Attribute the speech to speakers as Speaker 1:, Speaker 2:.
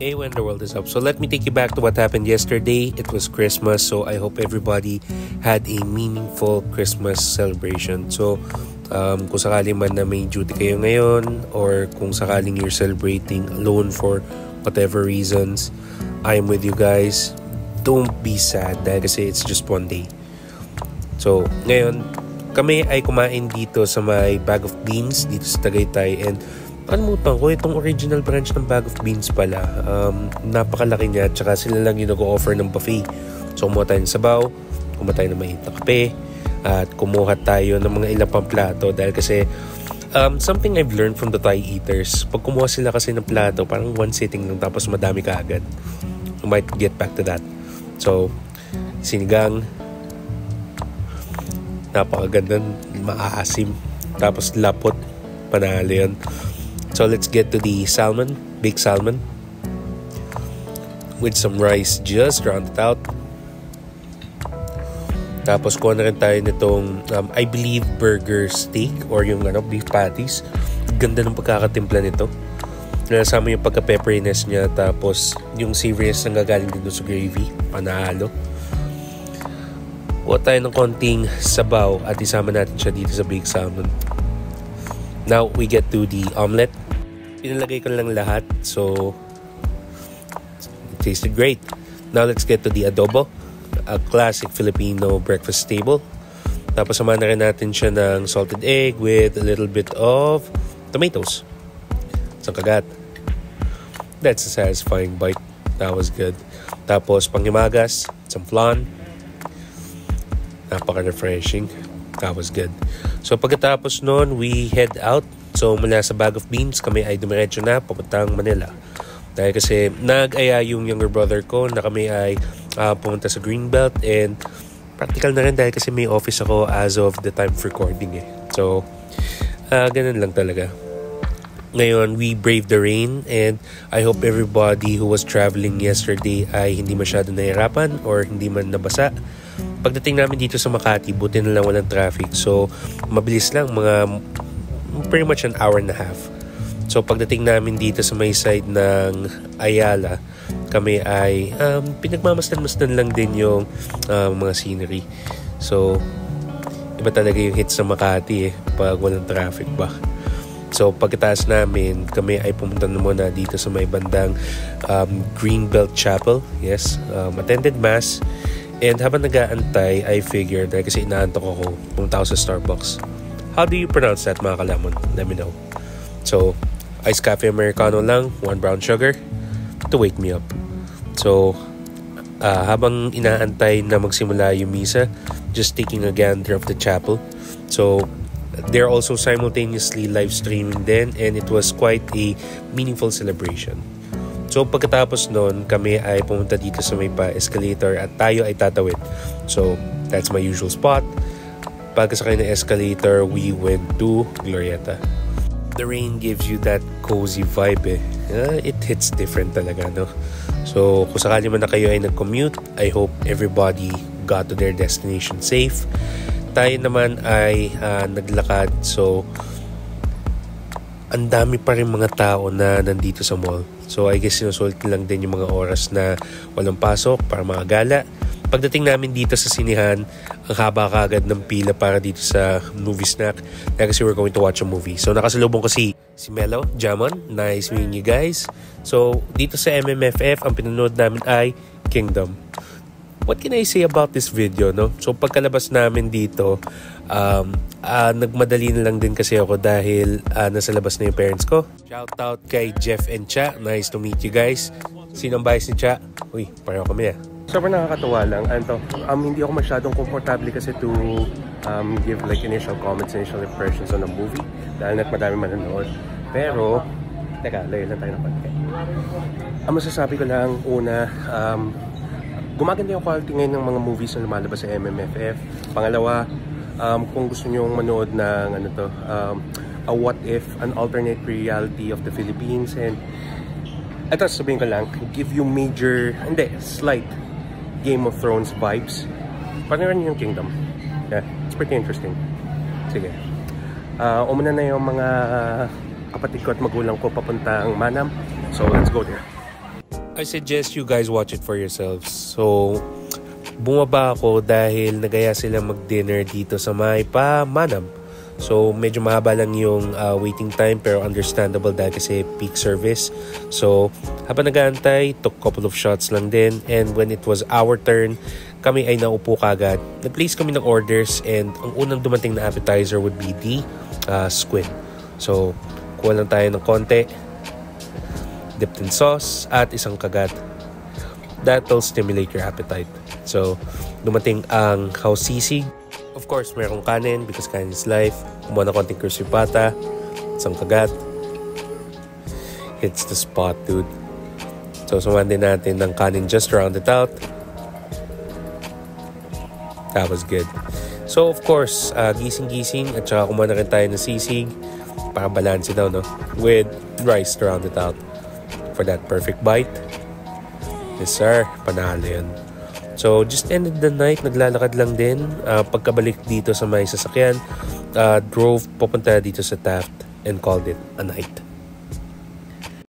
Speaker 1: Hey, when the world is up. So let me take you back to what happened yesterday. It was Christmas, so I hope everybody had a meaningful Christmas celebration. So kung sakaling man na may duty kayo ngayon, or kung sakaling you're celebrating alone for whatever reasons, I'm with you guys. Don't be sad dahil kasi it's just one day. So ngayon, kami ay kumain dito sa may Bag of Beans dito sa Tagaytay, and kalimutan ko itong original branch ng Bag of Beans pala. Napakalaki niya, tsaka sila lang yung nag-o-offer ng buffet. So kumuha tayo ng sabaw, kumuha tayo ng mainit na kape, at kumuha tayo ng mga ilang pang plato dahil kasi something I've learned from the Thai eaters, pag kumuha sila kasi ng plato, parang one sitting lang tapos madami ka agad. I might get back to that. So sinigang, napakaganda, maasim, tapos lapot, panalo yun. So let's get to the salmon, baked salmon, with some rice just rounded out. Tapos kuha na rin tayo nitong, I believe, burger steak or yung beef patties. Ganda ng pagkakatimpla nito. Nasama yung pagka-pepperiness niya, tapos yung savoriness na gagaling dito sa gravy, panalo. Kuha tayo ng konting sabaw at isama natin siya dito sa baked salmon. Now we get to the omelette. Pinalagay ko lang lahat, so it tasted great. Now let's get to the adobo, a classic Filipino breakfast staple. Tapos samahan na rin natin siya ng salted egg with a little bit of tomatoes. Isang kagat. That's a satisfying bite. That was good. Tapos panghimagas, some flan. Napaka-refreshing. That was good. So pagkatapos nun, we head out. So mula sa Bag of Beans, kami ay dumiretso na papuntang Manila. Dahil kasi nag-aya yung younger brother ko na kami ay pumunta sa Greenbelt, and practical na rin dahil kasi may office ako as of the time of recording eh. So ganun lang talaga. Ngayon, we braved the rain, and I hope everybody who was traveling yesterday ay hindi masyado nahirapan or hindi man nabasa. Pagdating namin dito sa Makati, buti na lang walang traffic. So mabilis lang, mga pretty much an hour and a half. So pagdating namin dito sa may side ng Ayala, kami ay pinagmamasdan-masdan lang din yung mga scenery. So iba talaga yung hits sa Makati pag walang traffic ba. So pagkataas namin, kami ay pumunta na muna dito sa may bandang Greenbelt Chapel. Yes, attended mass. And habang nag-aantay, I figured, dahil kasi inaantok ako, pumunta ako sa Starbucks. How do you pronounce that, mga kalamon? Let me know. So, iced cafe Americano lang, 1 brown sugar, to wake me up. So, habang inaantay na magsimula yung misa, just taking a gander of the chapel. So, they're also simultaneously live streaming then, and it was quite a meaningful celebration. So pagkatapos nun, kami ay pumunta dito sa may pa-escalator at tayo ay tatawid. So that's my usual spot. Pagkasakay ng escalator, we went to Glorieta. The rain gives you that cozy vibe eh. It hits different talaga, no? So kung sakali man na kayo ay nag-commute, I hope everybody got to their destination safe. Tayo naman ay naglakad, so ang dami pa rin mga tao na nandito sa mall. So I guess sinusulit lang din yung mga oras na walang pasok para mga gala. Pagdating namin dito sa sinihan, ang haba kagad ng pila para dito sa movie snack. Dahil kasi we're going to watch a movie. So nakasalubong ko si Melo, Jamon. Nice meeting you guys. So dito sa MMFF, ang pinanood namin ay Kingdom. What can I say about this video, no? So pagkalabas namin dito, nagmadali na lang din kasi ako dahil nasa labas na yung parents ko. Shout out kay Jeff and Cha. Nice to meet you guys. Sinong bias ni Cha? Uy, pareho kami Sobrang nakakatawa lang. Hindi ako masyadong komportable kasi to give like initial comments, initial impressions on a movie dahil madami manonood. Pero, teka, layo lang tayo ng konti. Ang masasabi ko lang, una, gumaganda yung quality ngayon ng mga movies na lumalabas sa MMFF. Pangalawa, kung gusto nyo manood ng a what if, an alternate reality of the Philippines, and ito sabihin ko lang, give you slight Game of Thrones vibes. Panoorin yung Kingdom. Yeah, it's pretty interesting. Sige. Umuna na yung mga kapatid ko at magulang ko papuntang Manam. So let's go there. I suggest you guys watch it for yourselves. So, bumaba ako dahil nagaya sila mag-dinner dito sa may Manam. So, medyo mahaba lang yung waiting time pero understandable dahil kasi peak service. So, habang nag-aantay, took a couple of shots lang din. And when it was our turn, kami ay naupo kagad. Nag-place kami ng orders and ang unang dumating na appetizer would be the squid. So, kuha lang tayo ng konti, dipped in sauce, at isang kagat. That will stimulate your appetite. So, dumating ang house sisig. Of course, mayroong kanin because kanin is life. Kumuha na konting crispy pata, isang kagat. Hits the spot, dude. So, sumahan din natin ng kanin just round it out. That was good. So, of course, gising-gising at saka kumuha na rin tayo ng sisig para balance daw, no? With rice to round it out for that perfect bite. Yes, sir. Panalo yun. So, just ended the night. Naglalakad lang din. Pagkabalik dito sa may sasakyan, drove papunta dito sa Taft and called it a night.